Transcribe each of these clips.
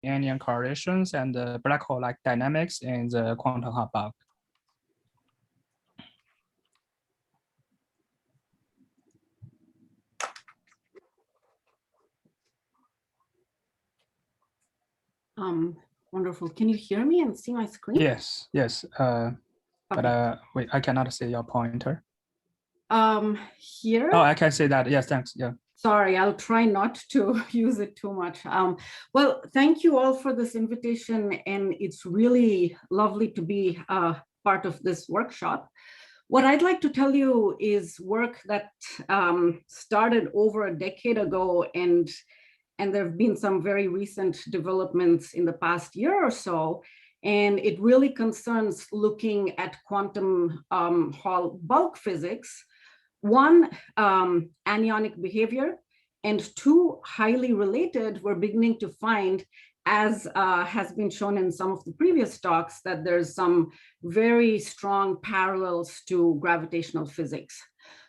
Anyon correlations and the black hole-like dynamics in the quantum hot bulk. Wonderful. Can you hear me and see my screen? Yes, yes. But wait, I cannot see your pointer. Here? Oh, I can see that. Yes, thanks. Yeah. Sorry, I'll try not to use it too much. Well, thank you all for this invitation, and it's really lovely to be part of this workshop. What I'd like to tell you is work that started over a decade ago, and there have been some very recent developments in the past year or so. And it really concerns looking at quantum Hall bulk physics. One, anionic behavior, and two, highly related, we're beginning to find, as has been shown in some of the previous talks, that there's some very strong parallels to gravitational physics.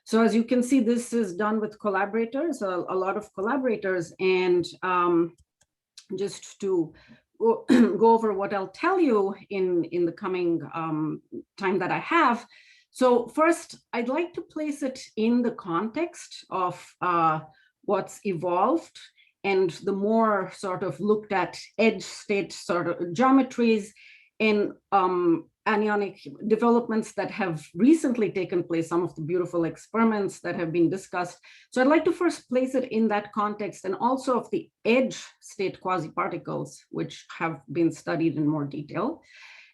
So as you can see, this is done with collaborators, a lot of collaborators, and just to go over what I'll tell you in the coming time that I have. So first, I'd like to place it in the context of what's evolved and the more sort of looked at edge state sort of geometries in anionic developments that have recently taken place, some of the beautiful experiments that have been discussed. So I'd like to first place it in that context, and also of the edge state quasi-particles, which have been studied in more detail.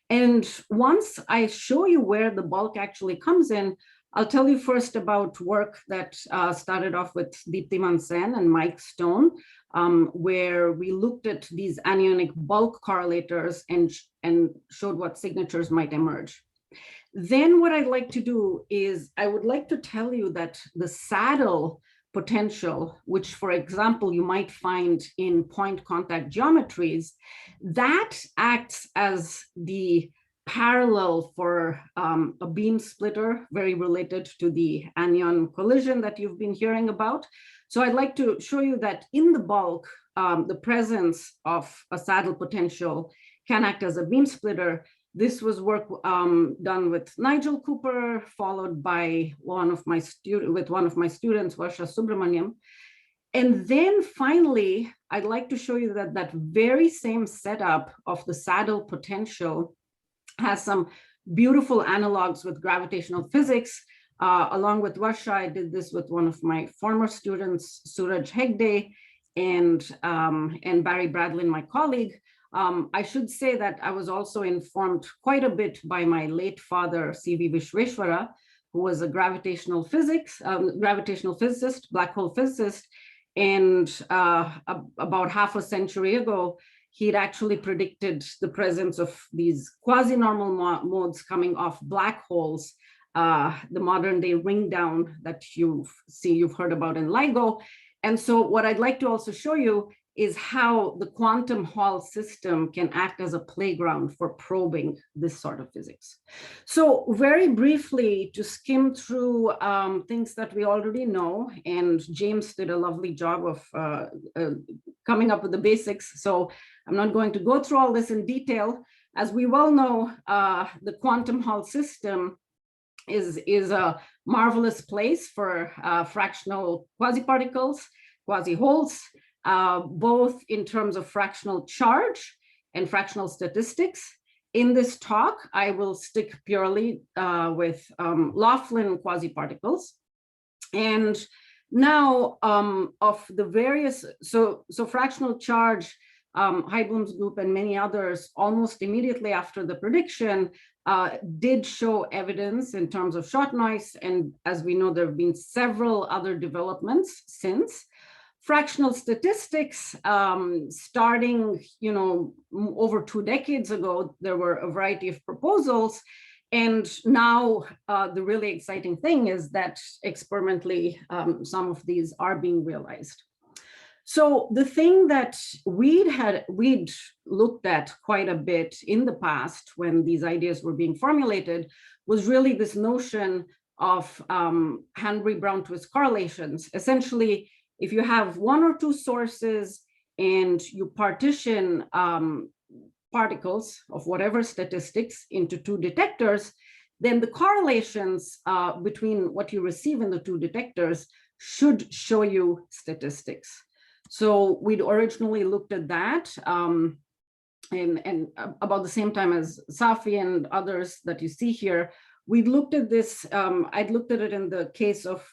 And once I show you where the bulk actually comes in, I'll tell you first about work that started off with Deeptiman Sen and Mike Stone, where we looked at these anionic bulk correlators and showed what signatures might emerge. Then what I'd like to do is I would like to tell you that the saddle potential, which, for example, you might find in point contact geometries, that acts as the parallel for a beam splitter, very related to the Anyon collision that you've been hearing about. So I'd like to show you that in the bulk, the presence of a saddle potential can act as a beam splitter. This was work done with Nigel Cooper, followed by one of my students, Varsha Subramaniam. And then finally, I'd like to show you that that very same setup of the saddle potential has some beautiful analogs with gravitational physics. Along with Varsha, I did this with one of my former students, Suraj Hegde, and Barry Bradlin, my colleague. I should say that I was also informed quite a bit by my late father, C.V. Vishveshwara, who was a gravitational physicist, black hole physicist. And about half a century ago, he'd actually predicted the presence of these quasi-normal modes coming off black holes, the modern day ringdown that you've heard about in LIGO. And so what I'd like to also show you is how the quantum Hall system can act as a playground for probing this sort of physics. So very briefly, to skim through things that we already know, and James did a lovely job of coming up with the basics. So I'm not going to go through all this in detail. As we well know, the quantum Hall system is a marvelous place for fractional quasi-particles, quasi-holes, both in terms of fractional charge and fractional statistics. In this talk, I will stick purely with Laughlin quasi-particles. And now of the various, so fractional charge, Heibluhm's group and many others, almost immediately after the prediction, did show evidence in terms of short noise. And as we know, there have been several other developments since. Fractional statistics, starting, over 2 decades ago, there were a variety of proposals. And now the really exciting thing is that experimentally, some of these are being realized. So the thing that we'd looked at quite a bit in the past when these ideas were being formulated was really this notion of Hanbury-Brown Twiss correlations. Essentially, if you have 1 or 2 sources and you partition particles of whatever statistics into two detectors, then the correlations between what you receive in the two detectors should show you statistics. So we'd originally looked at that and about the same time as Safi and others that you see here. We looked at this, I'd looked at it in the case of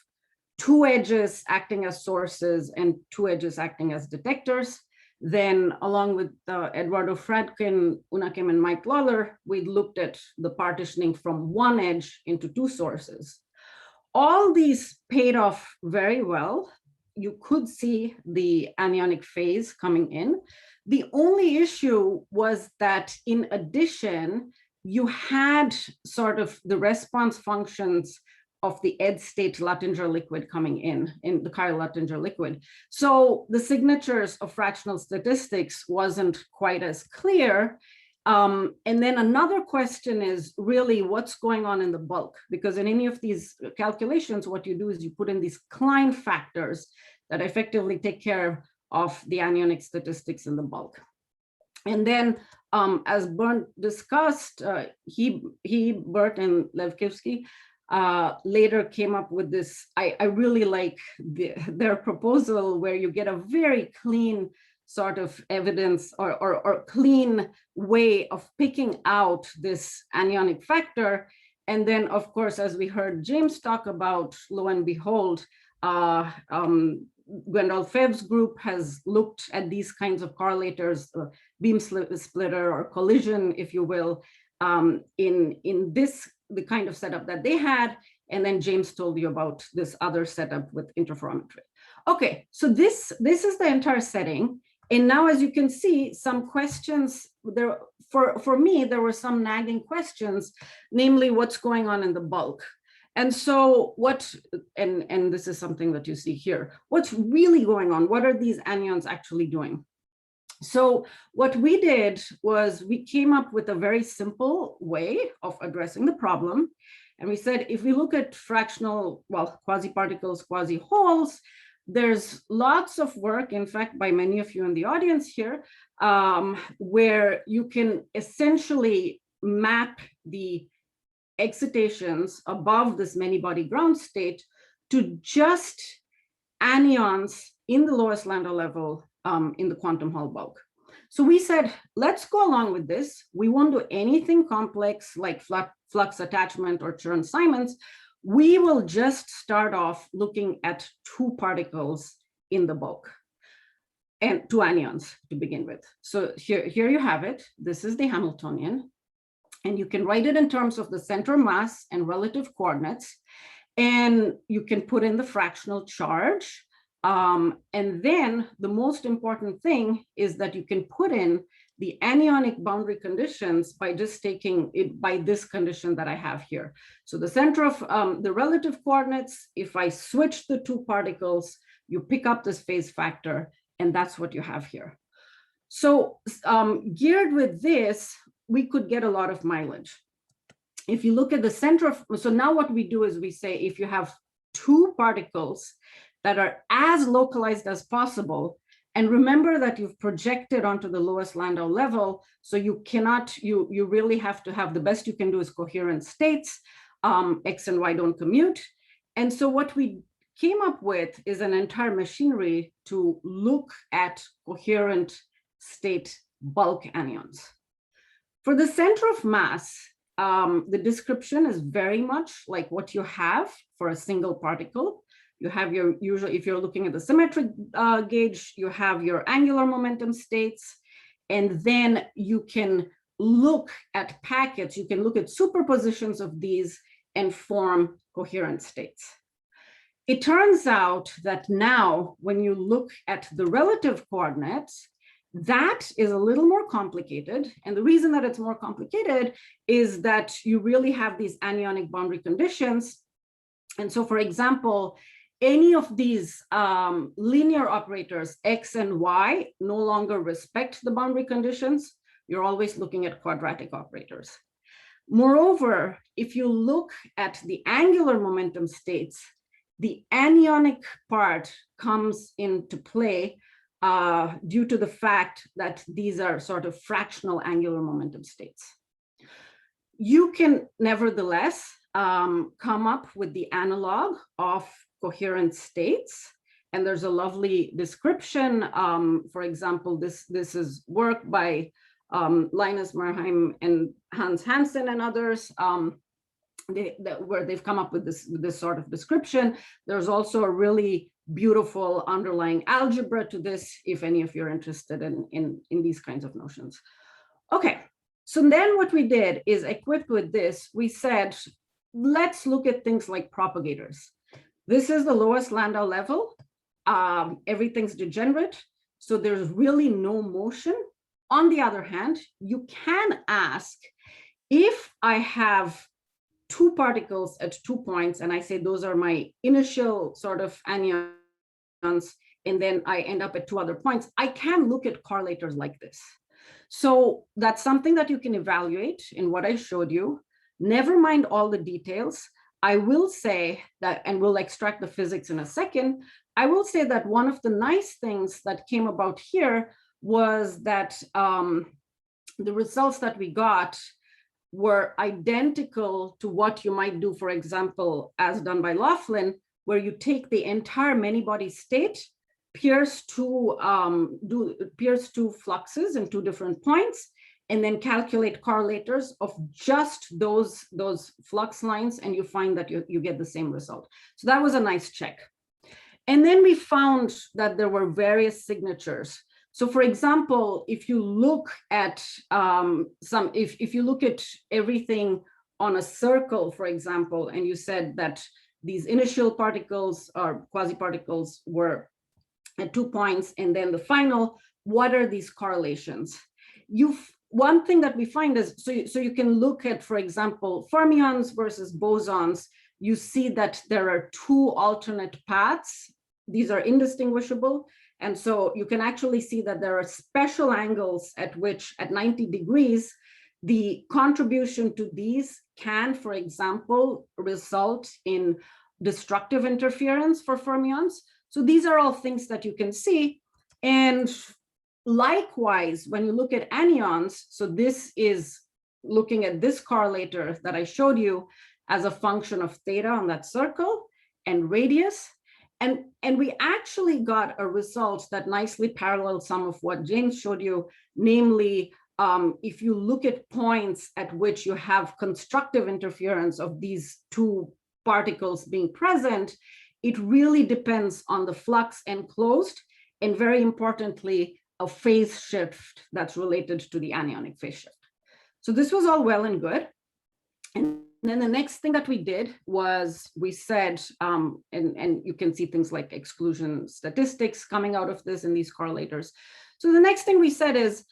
two edges acting as sources and two edges acting as detectors. Then along with Eduardo Fradkin, Una Kim, and Mike Lawler, we looked at the partitioning from one edge into two sources. All these paid off very well. You could see the anionic phase coming in. The only issue was that in addition, you had sort of the response functions of the ed state Luttinger liquid coming in the chiral Luttinger liquid. So the signatures of fractional statistics wasn't quite as clear. And then another question is really what's going on in the bulk? Because in any of these calculations, what you do is you put in these Klein factors that effectively take care of the anionic statistics in the bulk. And then as Bernd discussed, Bert and Levkivsky, later came up with this, I really like their proposal where you get a very clean sort of evidence or clean way of picking out this anionic factor. And then of course, as we heard James talk about, lo and behold, Gwendolyn Febb's group has looked at these kinds of correlators, beam splitter or collision, if you will, in the kind of setup that they had. And then James told you about this other setup with interferometry. Okay, so this is the entire setting. And now, as you can see, some questions there, for me, there were some nagging questions, namely what's going on in the bulk. And so and this is something that you see here, what's really going on? What are these anyons actually doing? So what we did was we came up with a very simple way of addressing the problem. And we said, if we look at fractional, well, quasi-particles, quasi-holes, there's lots of work, in fact, by many of you in the audience here, where you can essentially map the excitations above this many-body ground state to just anyons in the lowest Landau level in the quantum Hall bulk. So we said, let's go along with this. We won't do anything complex like flux attachment or Chern-Simons. We will just start off looking at two particles in the bulk and two anyons to begin with. So here you have it. This is the Hamiltonian. And you can write it in terms of the center mass and relative coordinates. And you can put in the fractional charge. And then the most important thing is that you can put in the anionic boundary conditions by just taking it by this condition that I have here. So the center of the relative coordinates, if I switch the two particles, you pick up this phase factor, and that's what you have here. So geared with this, we could get a lot of mileage. If you look at the center of, so now what we do is we say, if you have two particles that are as localized as possible, and remember that you've projected onto the lowest Landau level, so you cannot, you really have to have, the best you can do is coherent states, X and Y don't commute. And so what we came up with is an entire machinery to look at coherent state bulk anyons. For the center of mass, the description is very much like what you have for a single particle. You have your usual, if you're looking at the symmetric gauge, you have your angular momentum states, and then you can look at packets, you can look at superpositions of these and form coherent states. It turns out that now when you look at the relative coordinates, that is a little more complicated. And the reason that it's more complicated is that you really have these anionic boundary conditions. And so, for example, any of these linear operators, X and Y, no longer respect the boundary conditions. You're always looking at quadratic operators. Moreover, if you look at the angular momentum states, the anionic part comes into play due to the fact that these are sort of fractional angular momentum states. You can nevertheless come up with the analog of coherent states. And there's a lovely description. For example, this is work by Linus Merheim and Hans Hansen and others, where they've come up with this sort of description. There's also a really beautiful underlying algebra to this, if any of you are interested in these kinds of notions. Okay, so then what we did is, equipped with this, we said, let's look at things like propagators. This is the lowest Landau level. Everything's degenerate, so there's really no motion. On the other hand, you can ask, if I have two particles at 2 points, and I say those are my initial sort of anyons, and then I end up at 2 other points, I can look at correlators like this. So that's something that you can evaluate in what I showed you. Never mind all the details. I will say that, and we'll extract the physics in a second, I will say that one of the nice things that came about here was that the results that we got were identical to what you might do, for example, as done by Laughlin, where you take the entire many-body state, pierce two fluxes in 2 different points, and then calculate correlators of just those flux lines, and you find that you get the same result. So that was a nice check. And then we found that there were various signatures. So for example, if you look at if you look at everything on a circle, for example, and you said that these initial particles or quasi-particles were at 2 points, and then the final, what are these correlations? One thing that we find is, so you can look at, for example, fermions versus bosons. You see that there are 2 alternate paths. These are indistinguishable. And so you can actually see that there are special angles at which, at 90 degrees, the contribution to these can, for example, result in destructive interference for fermions. So these are all things that you can see. And likewise, when you look at anyons, so this is looking at this correlator that I showed you as a function of theta on that circle and radius. And we actually got a result that nicely parallels some of what James showed you, namely, if you look at points at which you have constructive interference of these 2 particles being present, it really depends on the flux enclosed, and very importantly, a phase shift that's related to the anionic phase shift. So this was all well and good. And then the next thing that we did was we said, and you can see things like exclusion statistics coming out of this in these correlators. So the next thing we said is,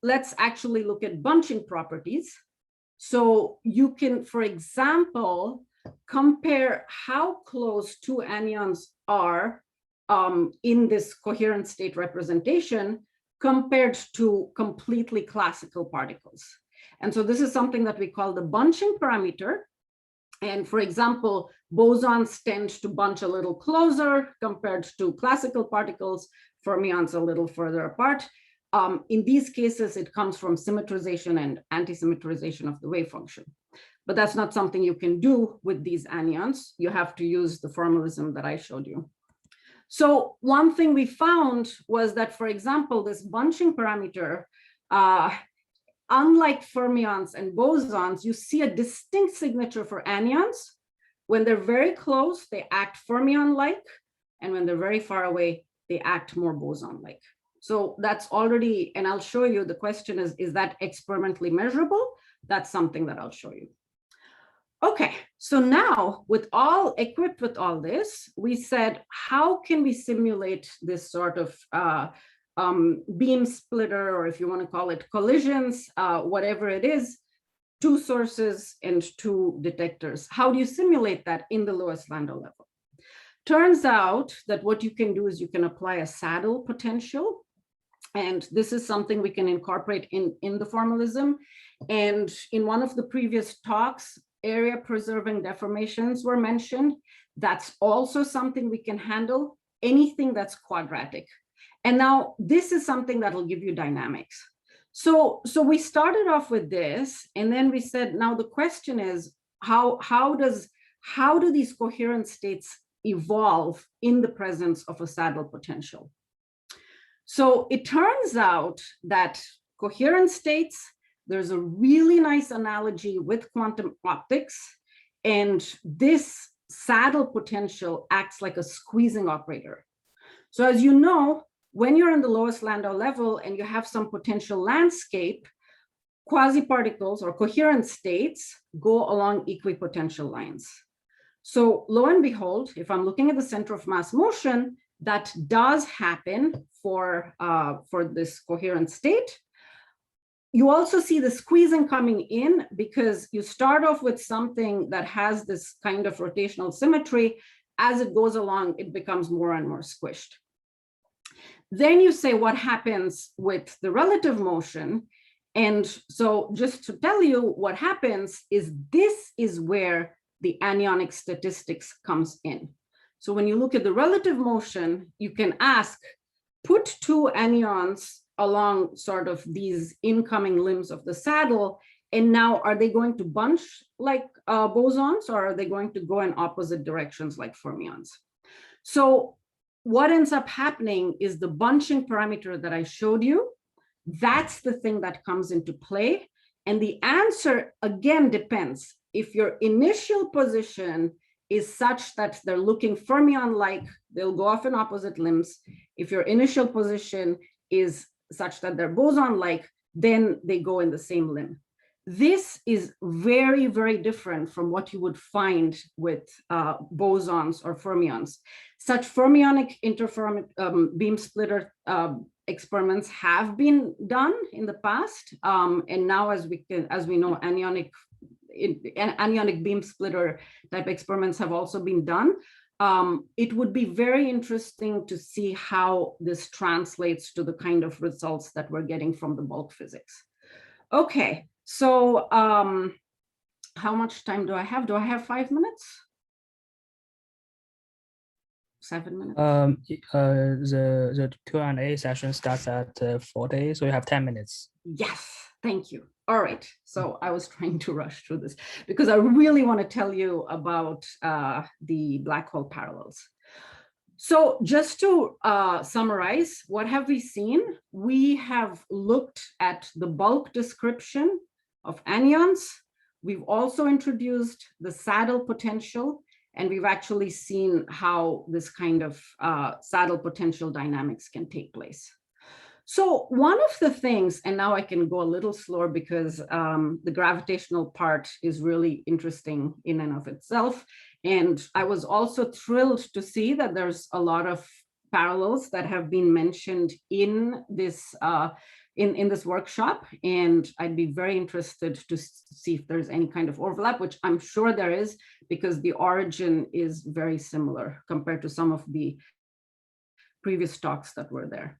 let's actually look at bunching properties. So you can, for example, compare how close 2 anyons are in this coherent state representation compared to completely classical particles. And so this is something that we call the bunching parameter. And for example, bosons tend to bunch a little closer compared to classical particles, fermions a little further apart. In these cases, it comes from symmetrization and anti-symmetrization of the wave function. But that's not something you can do with these anyons. You have to use the formalism that I showed you. So one thing we found was that, for example, this bunching parameter, unlike fermions and bosons, you see a distinct signature for anyons. When they're very close, they act fermion-like, and when they're very far away, they act more boson-like. So that's already, and I'll show you, the question is that experimentally measurable? That's something that I'll show you. Okay, so now equipped with all this, we said, how can we simulate this sort of beam splitter, or if you want to call it collisions, whatever it is, 2 sources and 2 detectors. How do you simulate that in the lowest Landau level? Turns out that what you can do is you can apply a saddle potential. And this is something we can incorporate in the formalism. And in one of the previous talks, area preserving deformations were mentioned. That's also something we can handle, anything that's quadratic. And now this is something that will give you dynamics. So we started off with this, and then we said, now the question is, how do these coherent states evolve in the presence of a saddle potential? So it turns out that coherent states, there's a really nice analogy with quantum optics, and this saddle potential acts like a squeezing operator. So as you know, when you're in the lowest Landau level and you have some potential landscape, quasi-particles or coherent states go along equipotential lines. So lo and behold, if I'm looking at the center of mass motion, that does happen for this coherent state. You also see the squeezing coming in because you start off with something that has this kind of rotational symmetry. As it goes along, it becomes more and more squished. Then you say, what happens with the relative motion? And so just to tell you what happens is this is where the anyonic statistics comes in. So when you look at the relative motion, you can ask, put two anyons along sort of these incoming limbs of the saddle, and now are they going to bunch like bosons, or are they going to go in opposite directions like fermions? So what ends up happening is the bunching parameter that I showed you, that's the thing that comes into play. And the answer, again, depends. If your initial position is such that they're looking fermion-like, they'll go off in opposite limbs. If your initial position is such that they're boson-like, then they go in the same limb. This is very, very different from what you would find with bosons or fermions. Such fermionic interferometric beam splitter experiments have been done in the past, and now, as we know, anyonic beam splitter type experiments have also been done. It would be very interesting to see how this translates to the kind of results that we're getting from the bulk physics. Okay, so how much time do I have? Do I have 5 minutes? 7 minutes? The Q&A session starts at 40, so you have 10 minutes. Yes, thank you. All right, so I was trying to rush through this because I really want to tell you about the black hole parallels. So just to summarize, what have we seen? We have looked at the bulk description of anyons. We've also introduced the saddle potential, and we've actually seen how this kind of saddle potential dynamics can take place. So one of the things, and now I can go a little slower because the gravitational part is really interesting in and of itself. And I was also thrilled to see that there's a lot of parallels that have been mentioned in this in this workshop. And I'd be very interested to see if there's any kind of overlap, which I'm sure there is, because the origin is very similar compared to some of the previous talks that were there.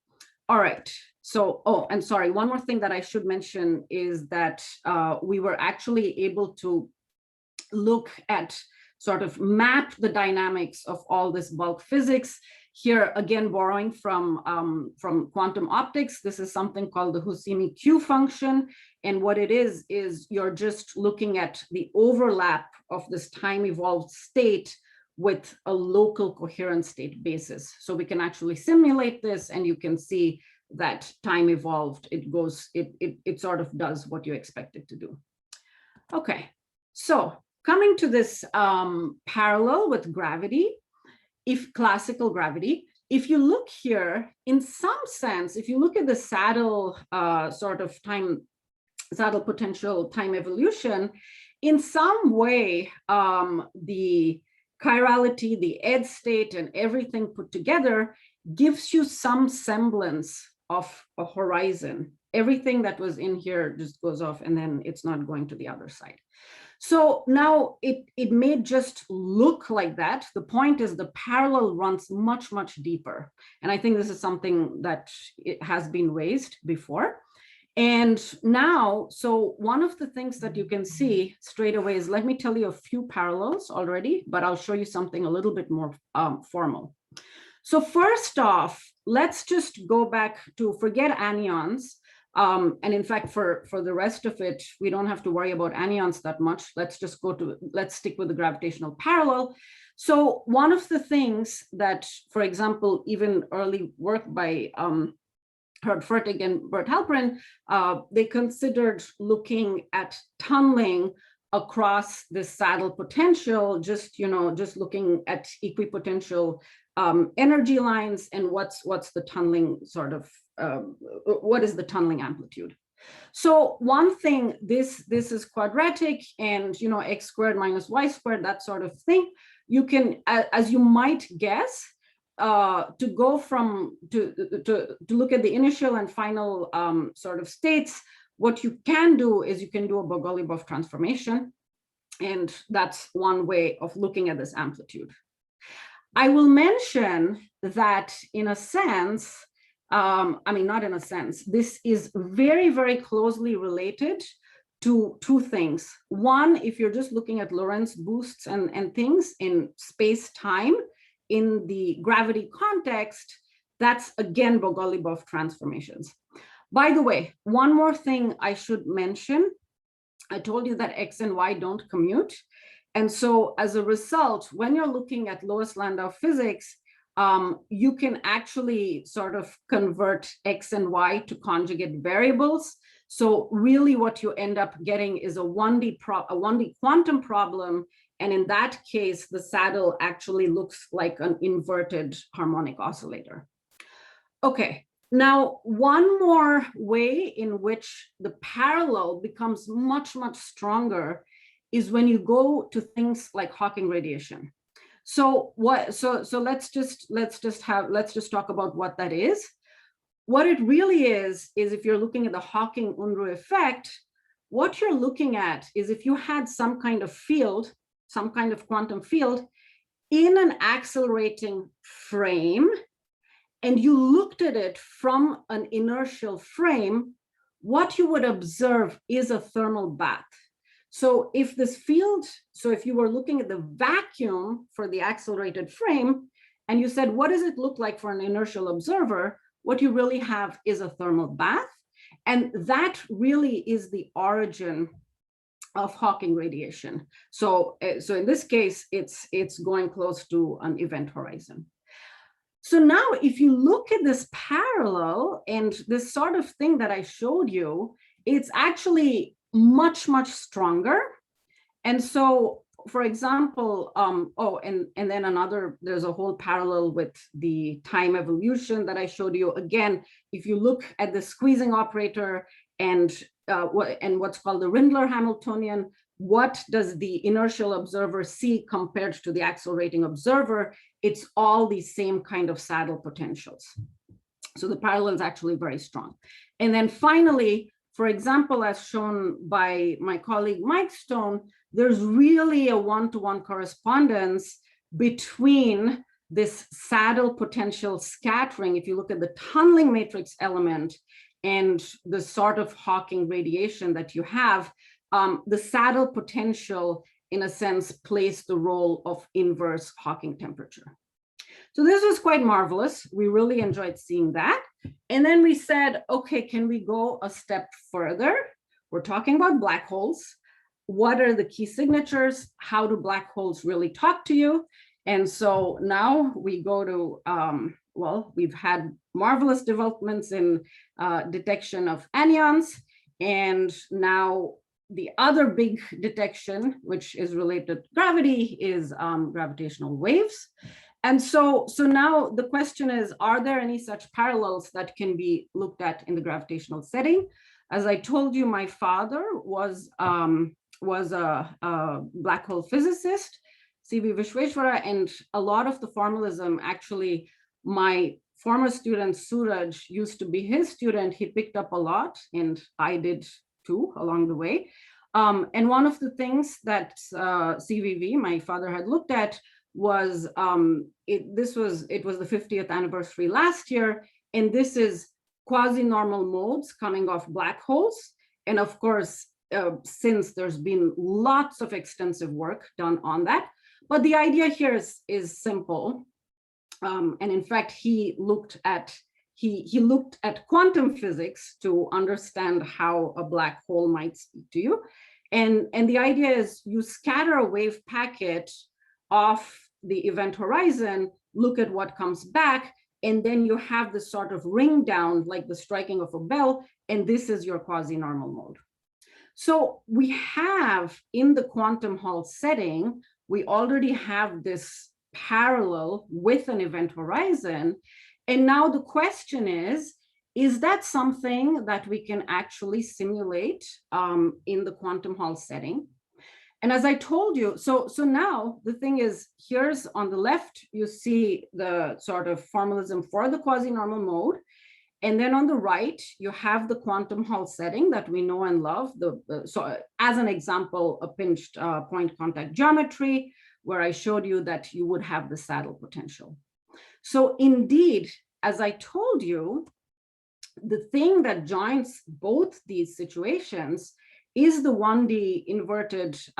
All right, so, oh, and sorry, one more thing that I should mention is that we were actually able to look at, sort of map the dynamics of all this bulk physics. Here, again, borrowing from quantum optics, this is something called the Husimi Q function. And what it is you're just looking at the overlap of this time-evolved state with a local coherent state basis. So we can actually simulate this, and you can see that time evolved, it sort of does what you expect it to do. Okay, so coming to this parallel with gravity, if classical gravity, if you look here, in some sense, if you look at the saddle sort of time, saddle potential time evolution, in some way, the chirality, the edge state, and everything put together gives you some semblance of a horizon. Everything that was in here just goes off, and then it's not going to the other side. So now it may just look like that. The point is the parallel runs much, much deeper. And I think this is something that it has been raised before. And now, so one of the things that you can see straight away is, let me tell you a few parallels already, but I'll show you something a little bit more formal. So first off, let's just go back to forget anyons. And in fact, for the rest of it, we don't have to worry about anyons that much. Let's stick with the gravitational parallel. So one of the things that, for example, even early work by Herb Fertig and Bert Halperin, they considered looking at tunneling across this saddle potential, just looking at equipotential energy lines and what's the tunneling sort of, what is the tunneling amplitude. So one thing, this is quadratic and x squared minus y squared, that sort of thing. You can, as you might guess, to go from to look at the initial and final sort of states, what you can do is you can do a Bogoliubov transformation, and that's one way of looking at this amplitude. I will mention that in a sense, I mean, not in a sense, this is very, very closely related to two things. One, if you're just looking at Lorentz boosts and things in space-time, in the gravity context, that's again Bogoliubov transformations. By the way, one more thing I should mention. I told you that x and y don't commute. And so as a result, when you're looking at Lewis Landau physics, you can actually sort of convert x and y to conjugate variables. So really what you end up getting is a 1D quantum problem. And in that case, the saddle actually looks like an inverted harmonic oscillator. Okay, now one more way in which the parallel becomes much, much stronger is when you go to things like Hawking radiation. So let's just talk about what that is. What it really is if you're looking at the Hawking-Unruh effect, what you're looking at is if you had some kind of field, some kind of quantum field in an accelerating frame, and you looked at it from an inertial frame, what you would observe is a thermal bath. So if this field, so if you were looking at the vacuum for the accelerated frame, and you said, what does it look like for an inertial observer? What you really have is a thermal bath. And that really is the origin of Hawking radiation. So in this case, it's going close to an event horizon. So now if you look at this parallel and this sort of thing that I showed you, it's actually much, much stronger. And so, for example, and then there's a whole parallel with the time evolution that I showed you. Again, if you look at the squeezing operator and what's called the Rindler-Hamiltonian, what does the inertial observer see compared to the accelerating observer? It's all these same kind of saddle potentials. So the parallel is actually very strong. And then finally, for example, as shown by my colleague Mike Stone, there's really a one-to-one correspondence between this saddle potential scattering, if you look at the tunneling matrix element, and the sort of Hawking radiation that you have. The saddle potential, in a sense, plays the role of inverse Hawking temperature. So this was quite marvelous. We really enjoyed seeing that. And then we said, okay, can we go a step further? We're talking about black holes. What are the key signatures? How do black holes really talk to you? And so now we go to, well, we've had marvelous developments in detection of anyons. And now the other big detection, which is related to gravity, is gravitational waves. And so now the question is, are there any such parallels that can be looked at in the gravitational setting? As I told you, my father was a black hole physicist, Smitha Vishveshwara, and a lot of the formalism, actually, my former student Suraj used to be his student. He picked up a lot, and I did too along the way. And one of the things that CVV, my father, had looked at was it was the 50th anniversary last year, and this is quasi-normal modes coming off black holes. And of course, since there's been lots of extensive work done on that, but the idea here is simple. And in fact, he looked at quantum physics to understand how a black hole might speak to you. And the idea is you scatter a wave packet off the event horizon, look at what comes back, and then you have this sort of ring down, like the striking of a bell, and this is your quasi-normal mode. So we have, in the quantum Hall setting, we already have this parallel with an event horizon. And now the question is that something that we can actually simulate in the quantum Hall setting? And as I told you, so now the thing is, here's on the left, you see the sort of formalism for the quasi-normal mode. And then on the right, you have the quantum Hall setting that we know and love. So as an example, a pinched point contact geometry, where I showed you that you would have the saddle potential. So indeed, as I told you, the thing that joins both these situations is the 1D inverted, it's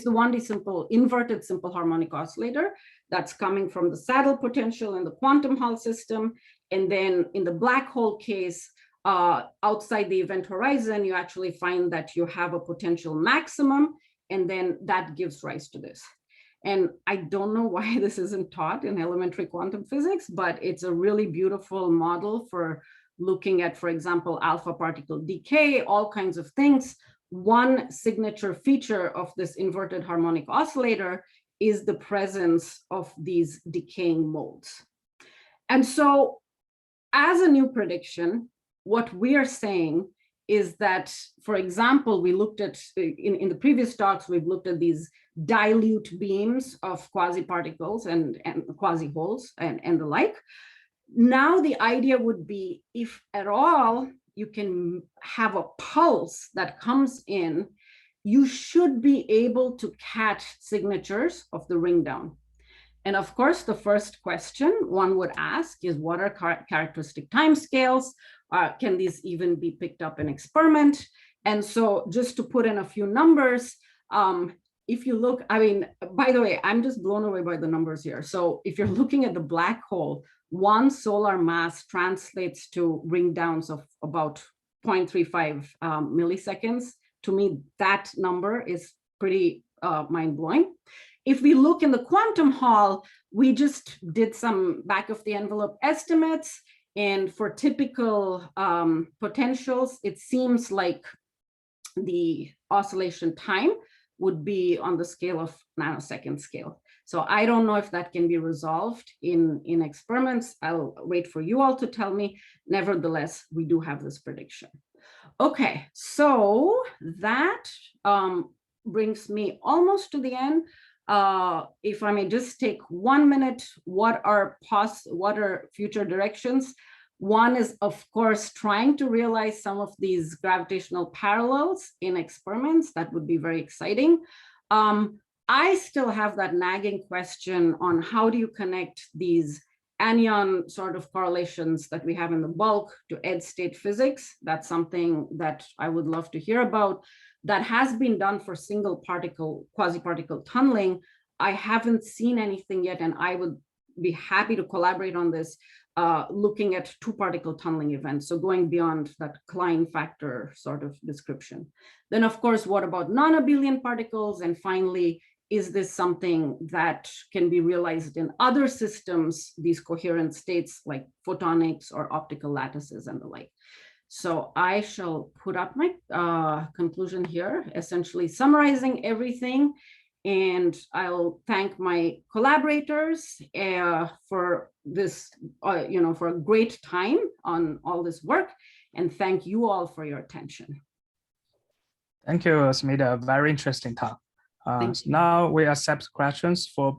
the 1D simple inverted simple harmonic oscillator that's coming from the saddle potential in the quantum Hall system. And then in the black hole case, outside the event horizon, you actually find that you have a potential maximum, and then that gives rise to this. And I don't know why this isn't taught in elementary quantum physics, but it's a really beautiful model for looking at, for example, alpha particle decay, all kinds of things. One signature feature of this inverted harmonic oscillator is the presence of these decaying modes. And so as a new prediction, what we are saying is that, for example, we looked at, in the previous talks, we've looked at these dilute beams of quasi-particles and quasi-holes and the like. Now the idea would be, if at all you can have a pulse that comes in, you should be able to catch signatures of the ring down. And of course, the first question one would ask is, what are characteristic timescales? Can these even be picked up in experiment? And so just to put in a few numbers, if you look, I mean, by the way, I'm just blown away by the numbers here. So if you're looking at the black hole, one solar mass translates to ring downs of about 0.35 milliseconds. To me, that number is pretty mind-blowing. If we look in the quantum Hall, we just did some back of the envelope estimates. And for typical potentials, it seems like the oscillation time would be on the scale of nanosecond scale. So I don't know if that can be resolved in experiments. I'll wait for you all to tell me. Nevertheless, we do have this prediction. Okay, so that brings me almost to the end. If I may just take 1 minute, what are future directions? One is, of course, trying to realize some of these gravitational parallels in experiments. That would be very exciting. I still have that nagging question on how do you connect these Anyon sort of correlations that we have in the bulk to edge state physics. That's something that I would love to hear about. That has been done for single particle, quasi-particle tunneling. I haven't seen anything yet, and I would be happy to collaborate on this, looking at two-particle tunneling events, so going beyond that Klein factor sort of description. Then, of course, what about non-abelian particles? And finally, is this something that can be realized in other systems, these coherent states like photonics or optical lattices and the like? So I shall put up my conclusion here, essentially summarizing everything. And I'll thank my collaborators for this, for a great time on all this work. And thank you all for your attention. Thank you, Smitha. Very interesting talk. Now we accept questions for